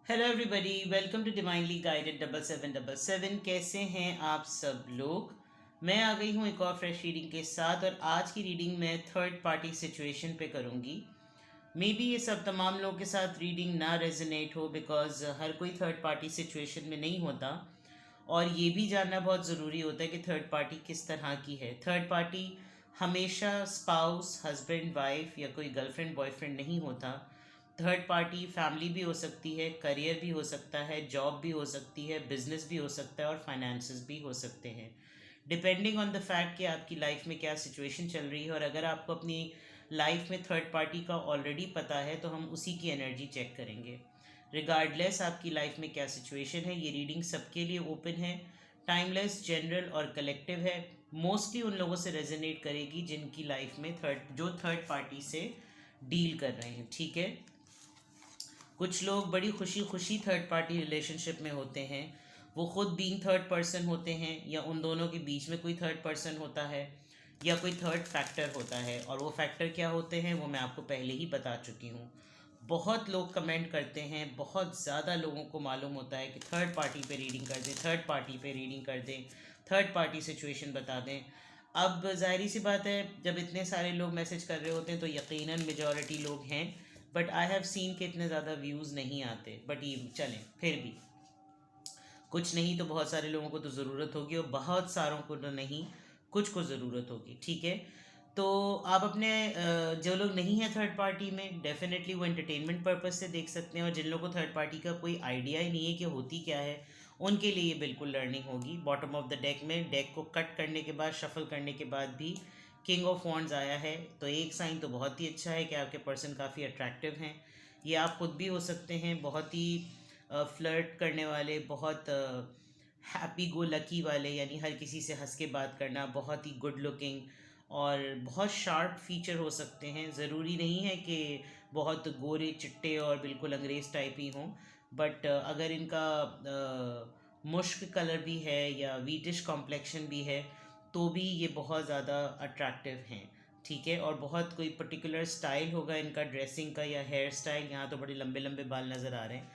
Hello everybody, welcome to divinely guided 7777। कैसे हैं आप सब लोग। मैं आ गई हूँ एक और फ्रेश रीडिंग के साथ, और आज की रीडिंग मैं थर्ड पार्टी सिचुएशन पे करूँगी। मे बी ये सब तमाम लोगों के साथ रीडिंग ना रेजोनेट हो, बिकॉज हर कोई थर्ड पार्टी सिचुएशन में नहीं होता। और ये भी जानना बहुत ज़रूरी होता है कि थर्ड पार्टी किस तरह की है। थर्ड पार्टी हमेशा स्पाउस, हस्बैंड, वाइफ या कोई गर्लफ्रेंड बॉयफ्रेंड नहीं होता। थर्ड पार्टी फैमिली भी हो सकती है, करियर भी हो सकता है, जॉब भी हो सकती है, बिजनेस भी हो सकता है, और फाइनेंसेस भी हो सकते हैं, डिपेंडिंग ऑन द फैक्ट कि आपकी लाइफ में क्या सिचुएशन चल रही है। और अगर आपको अपनी लाइफ में थर्ड पार्टी का ऑलरेडी पता है तो हम उसी की एनर्जी चेक करेंगे। रिगार्डलेस आपकी लाइफ में क्या सिचुएशन है, ये रीडिंग सबके लिए ओपन है, टाइमलेस, जनरल और कलेक्टिव है। मोस्टली उन लोगों से रेजोनेट करेगी जिनकी लाइफ में थर्ड पार्टी से डील कर रहे हैं, ठीक है। कुछ लोग बड़ी खुशी खुशी थर्ड पार्टी रिलेशनशिप में होते हैं। वो खुद बीइंग थर्ड पर्सन होते हैं, या उन दोनों के बीच में कोई थर्ड पर्सन होता है, या कोई थर्ड फैक्टर होता है। और वो फैक्टर क्या होते हैं वो मैं आपको पहले ही बता चुकी हूँ। बहुत लोग कमेंट करते हैं, बहुत ज़्यादा लोगों को मालूम होता है कि थर्ड पार्टी पे रीडिंग कर दें, थर्ड पार्टी पे रीडिंग कर दें, थर्ड पार्टी सिचुएशन बता दें। अब जाहिर सी बात है, जब इतने सारे लोग मैसेज कर रहे होते हैं तो यकीनन मेजॉरिटी लोग हैं। बट आई हैव सीन के इतने ज़्यादा व्यूज़ नहीं आते, बट ये चलें फिर भी। कुछ नहीं तो बहुत सारे लोगों को तो ज़रूरत होगी, और बहुत सारों को तो नहीं, कुछ को ज़रूरत होगी, ठीक है। तो आप अपने जो लोग नहीं हैं थर्ड पार्टी में, डेफिनेटली वो एंटरटेनमेंट पर्पस से देख सकते हैं। और जिन लोगों को थर्ड पार्टी का कोई आइडिया ही नहीं है कि होती क्या है, उनके लिए ये बिल्कुल लर्निंग होगी। बॉटम ऑफ द डेक में डेक को कट करने के बाद, शफल करने के बाद भी किंग ऑफ वॉन्ड्स आया है, तो एक साइन तो बहुत ही अच्छा है कि आपके पर्सन काफ़ी अट्रैक्टिव हैं। ये आप खुद भी हो सकते हैं, बहुत ही फ्लर्ट करने वाले, बहुत हैप्पी गो लकी वाले, यानी हर किसी से हंस के बात करना, बहुत ही गुड लुकिंग, और बहुत शार्प फीचर हो सकते हैं। ज़रूरी नहीं है कि बहुत गोरे चिट्टे और बिल्कुल अंग्रेज़ टाइप ही हों। बट अगर इनका मुश्क कलर भी है या वीटिश कॉम्प्लेक्शन भी है, तो भी ये बहुत ज़्यादा अट्रैक्टिव हैं, ठीक है। और बहुत कोई पर्टिकुलर स्टाइल होगा इनका ड्रेसिंग का या हेयर स्टाइल, यहाँ तो बड़े लंबे लंबे बाल नज़र आ रहे हैं।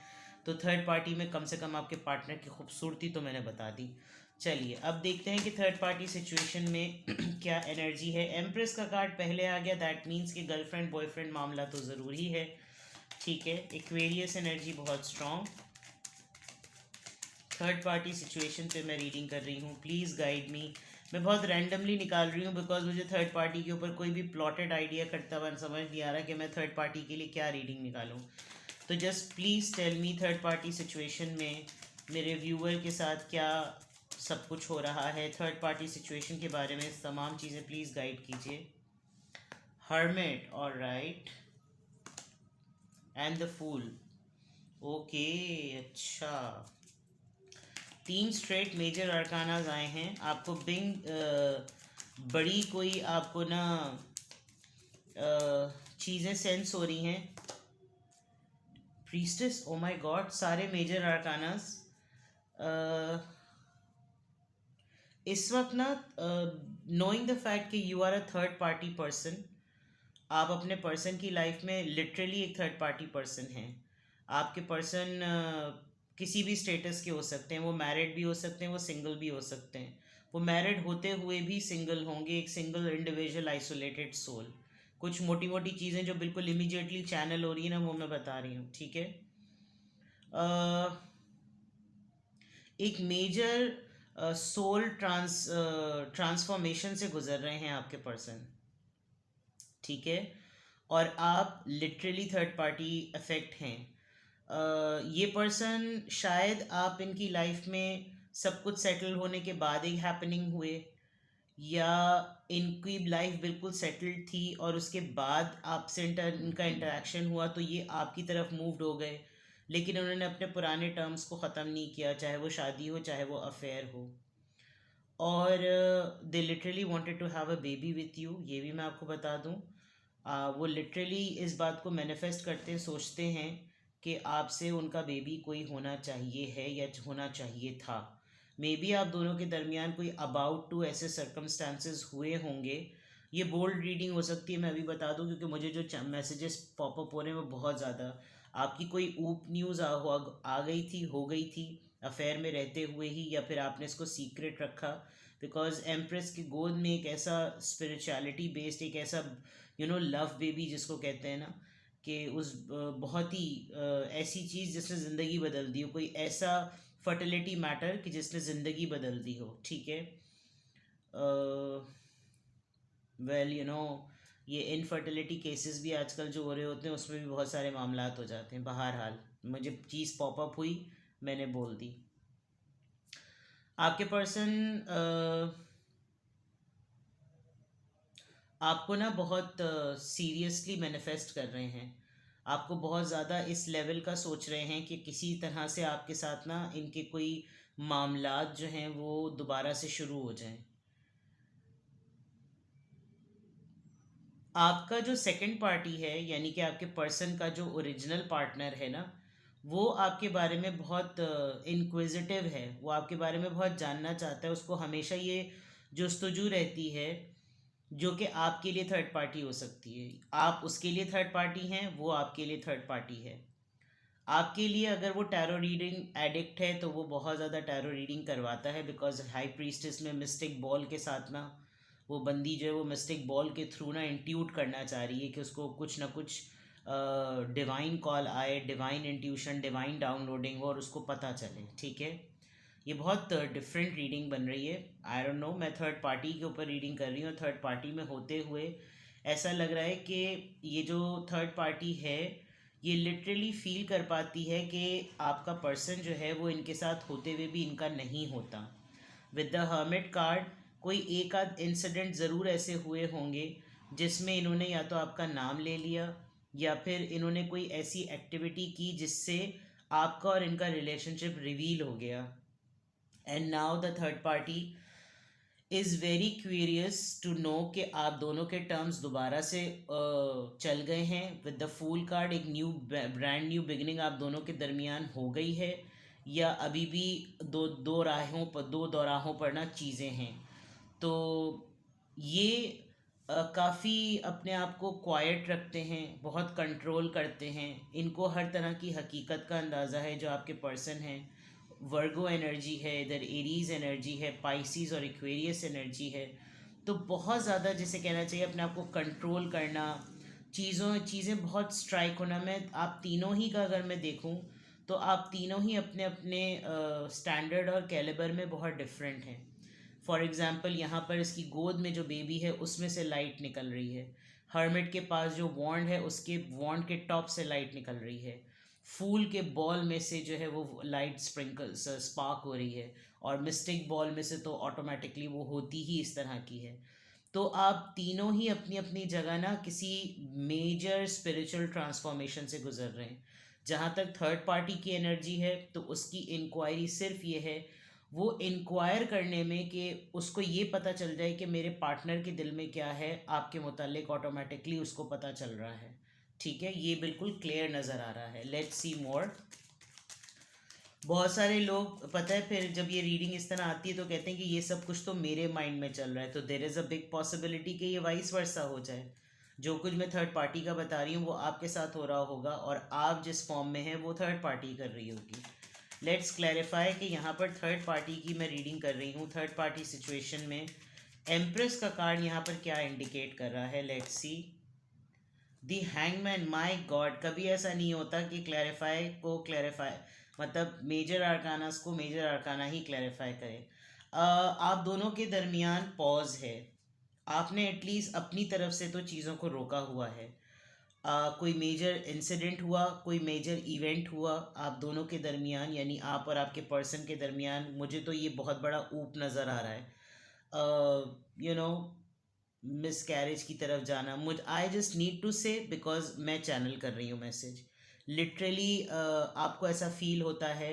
तो थर्ड पार्टी में कम से कम आपके पार्टनर की खूबसूरती तो मैंने बता दी। चलिए अब देखते हैं कि थर्ड पार्टी सिचुएशन में क्या एनर्जी है। एम्प्रेस का कार्ड पहले आ गया, दैट मीन्स कि गर्लफ्रेंड बॉयफ्रेंड मामला तो ज़रूरी है, ठीक है। एक्वेरियस एनर्जी बहुत स्ट्रॉन्ग। थर्ड पार्टी सिचुएशन पे मैं रीडिंग कर रही हूँ, प्लीज़ गाइड मी। मैं बहुत रैंडमली निकाल रही हूँ, बिकॉज मुझे थर्ड पार्टी के ऊपर कोई भी प्लॉटेड आइडिया करता हुआ समझ नहीं आ रहा कि मैं थर्ड पार्टी के लिए क्या रीडिंग निकालूँ। तो just please tell me, third party situation में मेरे व्यूअर के साथ क्या सब कुछ हो रहा है, थर्ड पार्टी सिचुएशन के बारे में तमाम चीज़ें प्लीज़ गाइड कीजिए। Hermit, alright, and the fool, okay, अच्छा। तीन स्ट्रेट मेजर अरकानाज आए हैं आपको। बड़ी कोई आपको ना चीज़ें सेंस हो रही हैं। प्रीस्टेस, ओ माय गॉड, सारे मेजर अरकानास इस वक्त ना, नोइंग द फैक्ट कि you are a third party person, आप अपने पर्सन की लाइफ में लिटरली एक थर्ड पार्टी पर्सन हैं। आपके पर्सन किसी भी स्टेटस के हो सकते हैं, वो मैरिड भी हो सकते हैं, वो सिंगल भी हो सकते हैं। वो मैरिड होते हुए भी सिंगल होंगे, एक सिंगल इंडिविजुअल आइसोलेटेड सोल। कुछ मोटी मोटी चीज़ें जो बिल्कुल इमीडिएटली चैनल हो रही है ना, वो मैं बता रही हूँ, ठीक है। एक मेजर सोल ट्रांसफॉर्मेशन से गुजर रहे हैं आपके पर्सन, ठीक है। और आप लिटरली थर्ड पार्टी अफेक्ट हैं। ये पर्सन शायद आप इनकी लाइफ में सब कुछ सेटल होने के बाद एक हैपनिंग हुए, या इनकी लाइफ बिल्कुल सेटल्ड थी और उसके बाद आपसे इनका इंटरेक्शन हुआ तो ये आपकी तरफ मूव्ड हो गए, लेकिन उन्होंने अपने पुराने टर्म्स को ख़त्म नहीं किया, चाहे वो शादी हो चाहे वो अफेयर हो। और they literally wanted to have a baby with you, ये भी मैं आपको बता दूं। वो लिटरली इस बात को मैनिफेस्ट करते सोचते हैं कि आपसे उनका बेबी कोई होना चाहिए है या होना चाहिए था। मे बी आप दोनों के दरमियान कोई अबाउट टू ऐसे सर्कमस्टांसेस हुए होंगे। ये बोल्ड रीडिंग हो सकती है, मैं अभी बता दूं, क्योंकि मुझे जो मैसेजेस पॉपअप हो रहे हैं वो बहुत ज़्यादा। आपकी कोई ऊप न्यूज़ आ गई थी, हो गई थी अफेयर में रहते हुए ही, या फिर आपने इसको सीक्रेट रखा? बिकॉज एम्प्रेस की गोद में एक ऐसा स्पिरिचुअलिटी बेस्ड, एक ऐसा लव बेबी जिसको कहते हैं ना, कि उस बहुत ही ऐसी चीज़ जिसने ज़िंदगी बदल दी हो, कोई ऐसा फर्टिलिटी मैटर कि जिसने ज़िंदगी बदल दी हो, ठीक है। वेल ये इनफर्टिलिटी केसेस भी आजकल जो हो रहे होते हैं उसमें भी बहुत सारे मामलात हो जाते हैं। बहरहाल मुझे चीज़ पॉपअप हुई, मैंने बोल दी। आपके पर्सन आपको ना बहुत सीरियसली मैनिफेस्ट कर रहे हैं, आपको बहुत ज़्यादा इस लेवल का सोच रहे हैं कि किसी तरह से आपके साथ ना इनके कोई मामलात जो हैं वो दोबारा से शुरू हो जाएं। आपका जो सेकंड पार्टी है, यानी कि आपके पर्सन का जो ओरिजिनल पार्टनर है ना, वो आपके बारे में बहुत इंक्विजिटिव है, वो आपके बारे में बहुत जानना चाहता है। उसको हमेशा ये जस्तजू रहती है, जो कि आपके लिए थर्ड पार्टी हो सकती है। आप उसके लिए थर्ड पार्टी हैं, वो आपके लिए थर्ड पार्टी है। आपके लिए अगर वो टैरो रीडिंग एडिक्ट है तो वो बहुत ज़्यादा टैरो रीडिंग करवाता है, बिकॉज हाई प्रीस्टिस में मिस्टिक बॉल के साथ ना वो बंदी जो है वो मिस्टिक बॉल के थ्रू ना इंट्यूट करना चाह रही है कि उसको कुछ ना कुछ डिवाइन कॉल आए, डिवाइन इंट्यूशन, डिवाइन डाउनलोडिंग हो और उसको पता चले, ठीक है। ये बहुत डिफरेंट रीडिंग बन रही है। आई डोंट नो, मैं थर्ड पार्टी के ऊपर रीडिंग कर रही हूँ। थर्ड पार्टी में होते हुए ऐसा लग रहा है कि ये जो थर्ड पार्टी है ये लिटरली फील कर पाती है कि आपका पर्सन जो है वो इनके साथ होते हुए भी इनका नहीं होता। विद द हर्मिट कार्ड कोई एक आध इंसिडेंट ज़रूर ऐसे हुए होंगे जिसमें इन्होंने या तो आपका नाम ले लिया, या फिर इन्होंने कोई ऐसी एक्टिविटी की जिससे आपका और इनका रिलेशनशिप रिवील हो गया। And now the third party is very curious to know कि आप दोनों के टर्म्स दोबारा से चल गए हैं। विद द फूल कार्ड एक न्यू ब्रांड न्यू बिगनिंग आप दोनों के दरमियान हो गई है, या अभी भी दो दौराहों पर ना चीज़ें हैं। तो ये काफ़ी अपने आप को क्वाइट रखते हैं, बहुत कंट्रोल करते हैं। इनको हर तरह की हकीकत का अंदाज़ा है जो आपके पर्सन हैं। वर्गो एनर्जी है, इधर एरीज एनर्जी है, पाइसीज और एक्वेरियस एनर्जी है। तो बहुत ज़्यादा जिसे कहना चाहिए अपने आप को कंट्रोल करना, चीज़ें बहुत स्ट्राइक होना। मैं आप तीनों ही का अगर मैं देखूं तो आप तीनों ही अपने अपने स्टैंडर्ड और कैलिबर में बहुत डिफरेंट हैं। फॉर एग्ज़ाम्पल यहाँ पर इसकी गोद में जो बेबी है उसमें से लाइट निकल रही है। हर्मिट के पास जो वॉन्ड है उसके वॉन्ड के टॉप से लाइट निकल रही है। फूल के बॉल में से जो है वो लाइट स्प्रिंकल्स स्पार्क हो रही है, और मिस्टिक बॉल में से तो ऑटोमेटिकली वो होती ही इस तरह की है। तो आप तीनों ही अपनी अपनी जगह ना किसी मेजर स्पिरिचुअल ट्रांसफॉर्मेशन से गुजर रहे हैं। जहाँ तक थर्ड पार्टी की एनर्जी है तो उसकी इंक्वायरी सिर्फ ये है, वो इंक्वायर करने में कि उसको ये पता चल जाए कि मेरे पार्टनर के दिल में क्या है, आपके मुतालिक ऑटोमेटिकली उसको पता चल रहा है, ठीक है। ये बिल्कुल क्लियर नज़र आ रहा है। लेट्स सी मोर। बहुत सारे लोग पता है फिर जब ये रीडिंग इस तरह आती है तो कहते हैं कि ये सब कुछ तो मेरे माइंड में चल रहा है, तो there is a big possibility कि ये वाइस वर्सा हो जाए। जो कुछ मैं थर्ड पार्टी का बता रही हूँ वो आपके साथ हो रहा होगा, और आप जिस फॉर्म में हैं वो थर्ड पार्टी कर रही होगी। लेट्स क्लैरिफाई कि यहाँ पर थर्ड पार्टी की मैं रीडिंग कर रही हूँ। थर्ड पार्टी सिचुएशन में एम्प्रेस का कार्ड यहाँ पर क्या इंडिकेट कर रहा है? Let's see. The hangman, my God, कभी ऐसा नहीं होता कि क्लैरिफाई को क्लैरिफाई मतलब मेजर आर्कानास को मेजर आर्काना ही क्लैरिफाई करे। आप दोनों के दरमियान पॉज है। आपने एटलीस्ट अपनी तरफ से तो चीज़ों को रोका हुआ है। कोई मेजर इंसिडेंट हुआ, कोई मेजर इवेंट हुआ आप दोनों के दरमियान, यानी आप और आपके पर्सन के दरमियान, मुझे तो ये बहुत बड़ा ऊप नज़र आ रहा है। यू नो मिस कैरेज की तरफ जाना। मुझ आई जस्ट नीड टू से बिकॉज मैं चैनल कर रही हूँ मैसेज। लिटरली आपको ऐसा फील होता है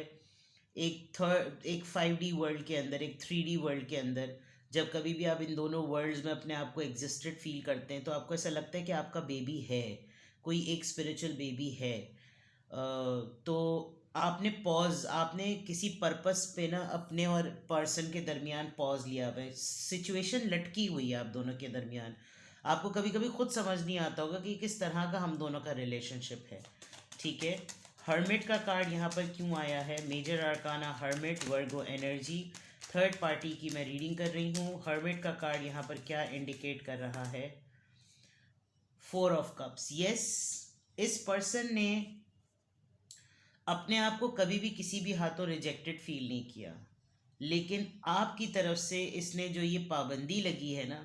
एक 5D वर्ल्ड के अंदर, एक 3D वर्ल्ड के अंदर, जब कभी भी आप इन दोनों वर्ल्ड्स में अपने आप को एग्जिस्टेड फील करते हैं तो आपको ऐसा लगता है कि आपका बेबी है, कोई एक स्पिरिचुअल बेबी है। तो आपने किसी पर्पस पे ना अपने और पर्सन के दरमियान पॉज लिया हुआ है। सिचुएशन लटकी हुई है आप दोनों के दरमियान। आपको कभी कभी खुद समझ नहीं आता होगा कि किस तरह का हम दोनों का रिलेशनशिप है, ठीक है। हर्मिट का कार्ड यहाँ पर क्यों आया है? मेजर आर्काना हर्मिट, वर्गो एनर्जी, थर्ड पार्टी की मैं रीडिंग कर रही हूँ। हर्मिट का कार्ड यहाँ पर क्या इंडिकेट कर रहा है? 4 ऑफ कप्स। यस, इस पर्सन ने अपने आप को कभी भी किसी भी हाथों रिजेक्टेड फील नहीं किया, लेकिन आपकी तरफ से इसने जो ये पाबंदी लगी है ना,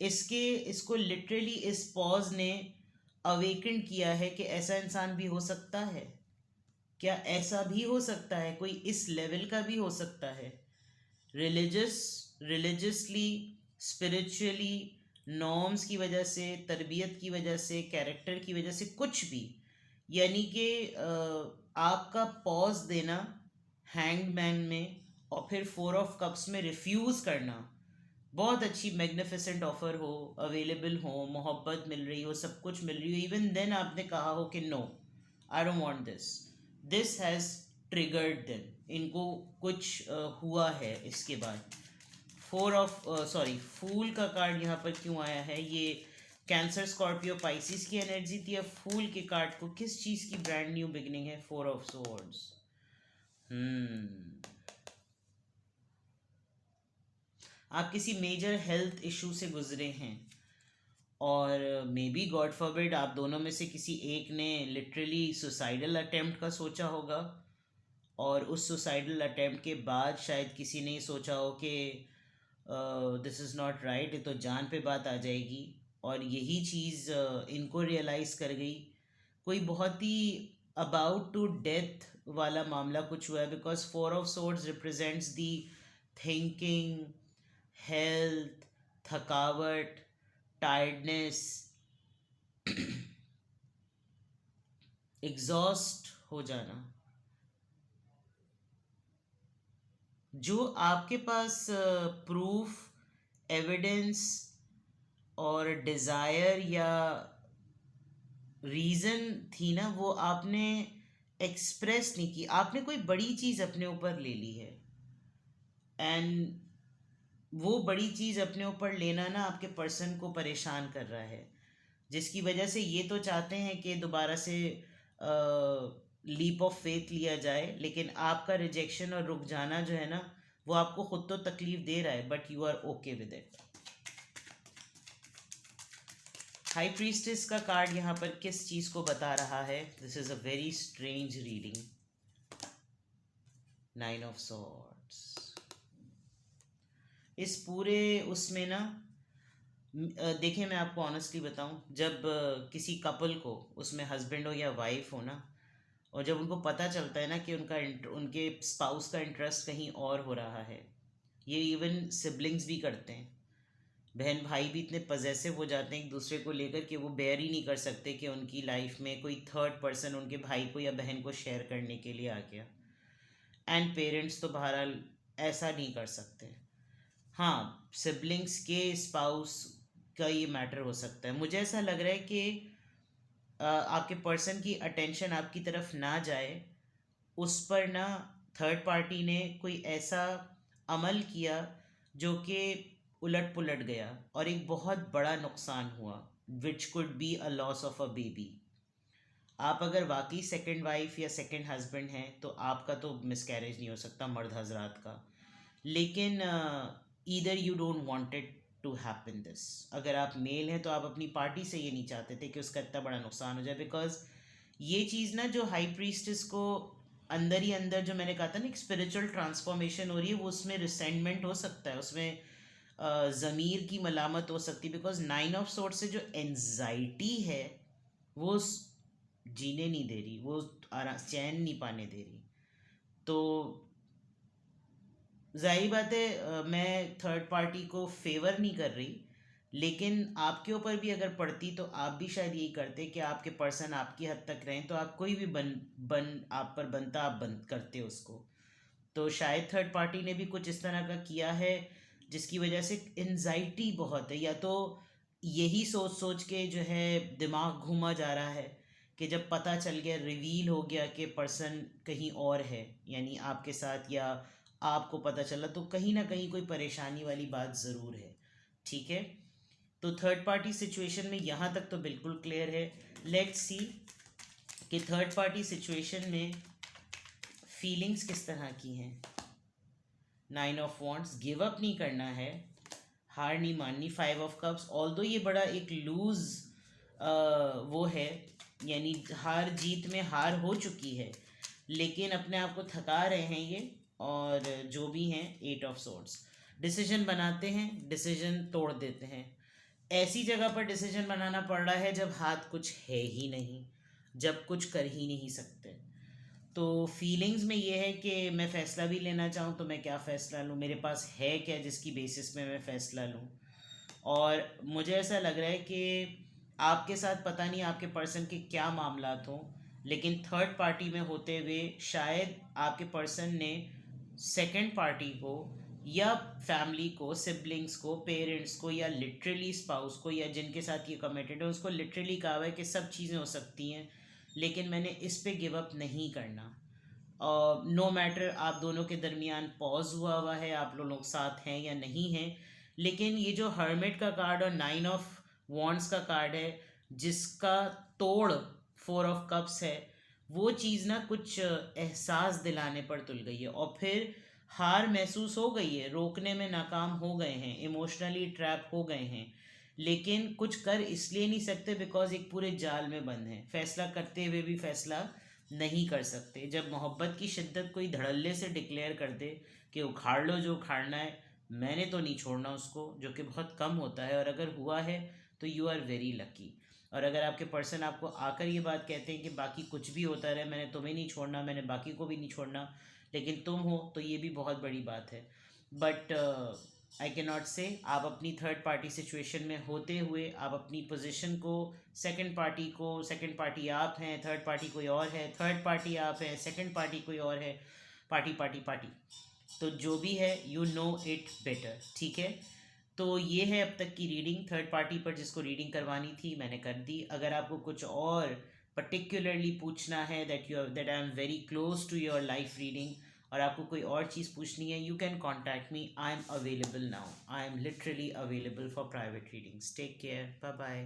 इसको लिटरली इस पॉज ने अवेकन किया है कि ऐसा इंसान भी हो सकता है क्या? ऐसा भी हो सकता है, कोई इस लेवल का भी हो सकता है। रिलीजियसली, स्पिरिचुअली, नॉर्म्स की वजह से, तरबियत की वजह से, कैरेक्टर की वजह से, कुछ भी, यानी कि आपका पॉज देना हैंग्ड मैन में और फिर 4 ऑफ कप्स में रिफ्यूज़ करना, बहुत अच्छी मैग्निफिसेंट ऑफर हो, अवेलेबल हो, मोहब्बत मिल रही हो, सब कुछ मिल रही हो, इवन देन आपने कहा हो कि no, I don't want this has triggered them, इनको कुछ हुआ है इसके बाद। फूल का कार्ड यहाँ पर क्यों आया है? ये कैंसर, स्कॉर्पियो, पाइसिस की एनर्जी थी। अब फूल के कार्ड को किस चीज़ की ब्रांड न्यू बिगिनिंग है? 4 ऑफ स्वॉर्ड्स। आप किसी मेजर हेल्थ इशू से गुजरे हैं और मे बी गॉड फॉरबिड आप दोनों में से किसी एक ने लिटरली सुसाइडल अटेम्प्ट का सोचा होगा, और उस सुसाइडल अटेम्प्ट के बाद शायद किसी ने सोचा हो कि दिस इज़ नॉट राइट, ये तो जान पे बात आ जाएगी, और यही चीज़ इनको रियलाइज़ कर गई। कोई बहुत ही अबाउट टू डेथ वाला मामला कुछ हुआ है, because 4 of swords represents the thinking, health, थकावट, टायर्डनेस, एग्जॉस्ट हो जाना। जो आपके पास प्रूफ, एविडेंस और डिज़ायर या रीज़न थी ना, वो आपने एक्सप्रेस नहीं की। आपने कोई बड़ी चीज़ अपने ऊपर ले ली है, एंड वो बड़ी चीज़ अपने ऊपर लेना ना आपके पर्सन को परेशान कर रहा है, जिसकी वजह से ये तो चाहते हैं कि दोबारा से लीप ऑफ फेथ लिया जाए, लेकिन आपका रिजेक्शन और रुक जाना जो है ना, वो आपको खुद तो तकलीफ दे रहा है, but you are okay with it. High priestess का कार्ड यहाँ पर किस चीज़ को बता रहा है? This is a very strange reading. 9 of swords. इस पूरे उसमें ना, देखिए मैं आपको ऑनेस्टली बताऊं, जब किसी कपल को, उसमें हस्बैंड हो या वाइफ हो ना, और जब उनको पता चलता है ना कि उनके स्पाउस का इंटरेस्ट कहीं और हो रहा है, ये इवन सिबलिंग्स भी करते हैं, बहन भाई भी इतने पजेसिव हो जाते हैं एक दूसरे को लेकर कि वो बेयर ही नहीं कर सकते कि उनकी लाइफ में कोई थर्ड पर्सन उनके भाई को या बहन को शेयर करने के लिए आ गया। एंड पेरेंट्स तो बहरहाल ऐसा नहीं कर सकते। हाँ, सिबलिंग्स के स्पाउस का ये मैटर हो सकता है। मुझे ऐसा लग रहा है कि आपके पर्सन की अटेंशन आपकी तरफ ना जाए, उस पर ना थर्ड पार्टी ने कोई ऐसा अमल किया जो कि उलट पुलट गया और एक बहुत बड़ा नुकसान हुआ, which could be a loss of a baby. आप अगर वाकई सेकंड वाइफ या सेकंड हस्बैंड हैं तो आपका तो मिसकैरेज नहीं हो सकता, मर्द हजरात का, लेकिन either you don't wanted to happen this. अगर आप मेल हैं तो आप अपनी पार्टी से ये नहीं चाहते थे कि उसका इतना बड़ा नुकसान हो जाए, बिकॉज ये चीज़ ना जो हाई प्रीस्टेस को अंदर ही अंदर, जो मैंने कहा था ना, एक स्पिरिचुअल ट्रांसफॉर्मेशन हो रही है, वो उसमें रिसेंटमेंट हो सकता है, उसमें ज़मीर की मलामत हो सकती है, बिकॉज 9 ऑफ सोर्ड से जो एनजाइटी है वो जीने नहीं दे रही, वो चैन नहीं पाने दे रही। तो जाहिर बात है मैं थर्ड पार्टी को फेवर नहीं कर रही, लेकिन आपके ऊपर भी अगर पड़ती तो आप भी शायद यही करते कि आपके पर्सन आपकी हद तक रहें, तो आप कोई भी बन आप पर बनता, आप बंद करते उसको। तो शायद थर्ड पार्टी ने भी कुछ इस तरह का किया है जिसकी वजह से एनजाइटी बहुत है, या तो यही सोच सोच के जो है दिमाग घूमा जा रहा है कि जब पता चल गया, रिवील हो गया कि पर्सन कहीं और है, यानी आपके साथ, या आपको पता चला, तो कहीं ना कहीं कोई परेशानी वाली बात ज़रूर है। ठीक है, तो थर्ड पार्टी सिचुएशन में यहाँ तक तो बिल्कुल क्लियर है। लेट्स सी कि थर्ड पार्टी सिचुएशन में फीलिंग्स किस तरह की हैं। 9 ऑफ वॉन्ट्स, गिव अप नहीं करना है, हार नहीं माननी। 5 ऑफ कप्स, ऑल्दो ये बड़ा एक लूज वो है, यानी हार जीत में हार हो चुकी है, लेकिन अपने आप को थका रहे हैं ये। और जो भी हैं 8 ऑफ सोर्ड्स, डिसीजन बनाते हैं, डिसीजन तोड़ देते हैं। ऐसी जगह पर डिसीजन बनाना पड़ रहा है जब हाथ कुछ है ही नहीं, जब कुछ कर ही नहीं सकते। तो फीलिंग्स में ये है कि मैं फ़ैसला भी लेना चाहूँ तो मैं क्या फ़ैसला लूँ, मेरे पास है क्या जिसकी बेसिस में मैं फ़ैसला लूँ। और मुझे ऐसा लग रहा है कि आपके साथ पता नहीं आपके पर्सन के क्या मामलात हों, लेकिन थर्ड पार्टी में होते हुए शायद आपके पर्सन ने सेकंड पार्टी को या फैमिली को, सिबलिंग्स को, पेरेंट्स को, या लिटरली स्पाउस को, या जिनके साथ ये कमिटेड है उसको लिटरली कहा हुआ है कि सब चीज़ें हो सकती हैं, लेकिन मैंने इस पे गिव अप नहीं करना। नो मैटर आप दोनों के दरमियान पॉज हुआ है, आप लोग साथ हैं या नहीं हैं, लेकिन ये जो हर्मिट का कार्ड और 9 ऑफ वॉन्ड्स का कार्ड है, जिसका तोड़ 4 ऑफ कप्स है, वो चीज़ ना कुछ एहसास दिलाने पर तुल गई है। और फिर हार महसूस हो गई है, रोकने में नाकाम हो गए हैं, इमोशनली ट्रैप हो गए हैं, लेकिन कुछ कर इसलिए नहीं सकते बिकॉज एक पूरे जाल में बंद हैं। फैसला करते हुए भी फैसला नहीं कर सकते। जब मोहब्बत की शिद्दत कोई धड़ल्ले से डिक्लेयर कर दे कि उखाड़ लो जो उखाड़ना है, मैंने तो नहीं छोड़ना उसको, जो कि बहुत कम होता है, और अगर हुआ है तो यू आर वेरी लकी। और अगर आपके पर्सन आपको आकर ये बात कहते हैं कि बाकी कुछ भी होता रहे, मैंने तुम्हें नहीं छोड़ना, मैंने बाकी को भी नहीं छोड़ना, लेकिन तुम हो, तो ये भी बहुत बड़ी बात है। बट आई कैन नॉट से आप अपनी थर्ड पार्टी सिचुएशन में होते हुए आप अपनी पोजीशन को सेकंड पार्टी को, सेकंड पार्टी आप हैं, थर्ड पार्टी कोई और है, थर्ड पार्टी आप हैं, सेकंड पार्टी कोई और है, पार्टी पार्टी पार्टी, तो जो भी है यू नो इट बेटर, ठीक है। तो ये है अब तक की रीडिंग। थर्ड पार्टी पर जिसको रीडिंग करवानी थी मैंने कर दी। अगर आपको कुछ और पर्टिकुलरली पूछना है, that I am very close to your life reading, और आपको कोई और चीज़ पूछनी है, you can contact me, I am available now, I am literally available for private readings. Take care, bye bye.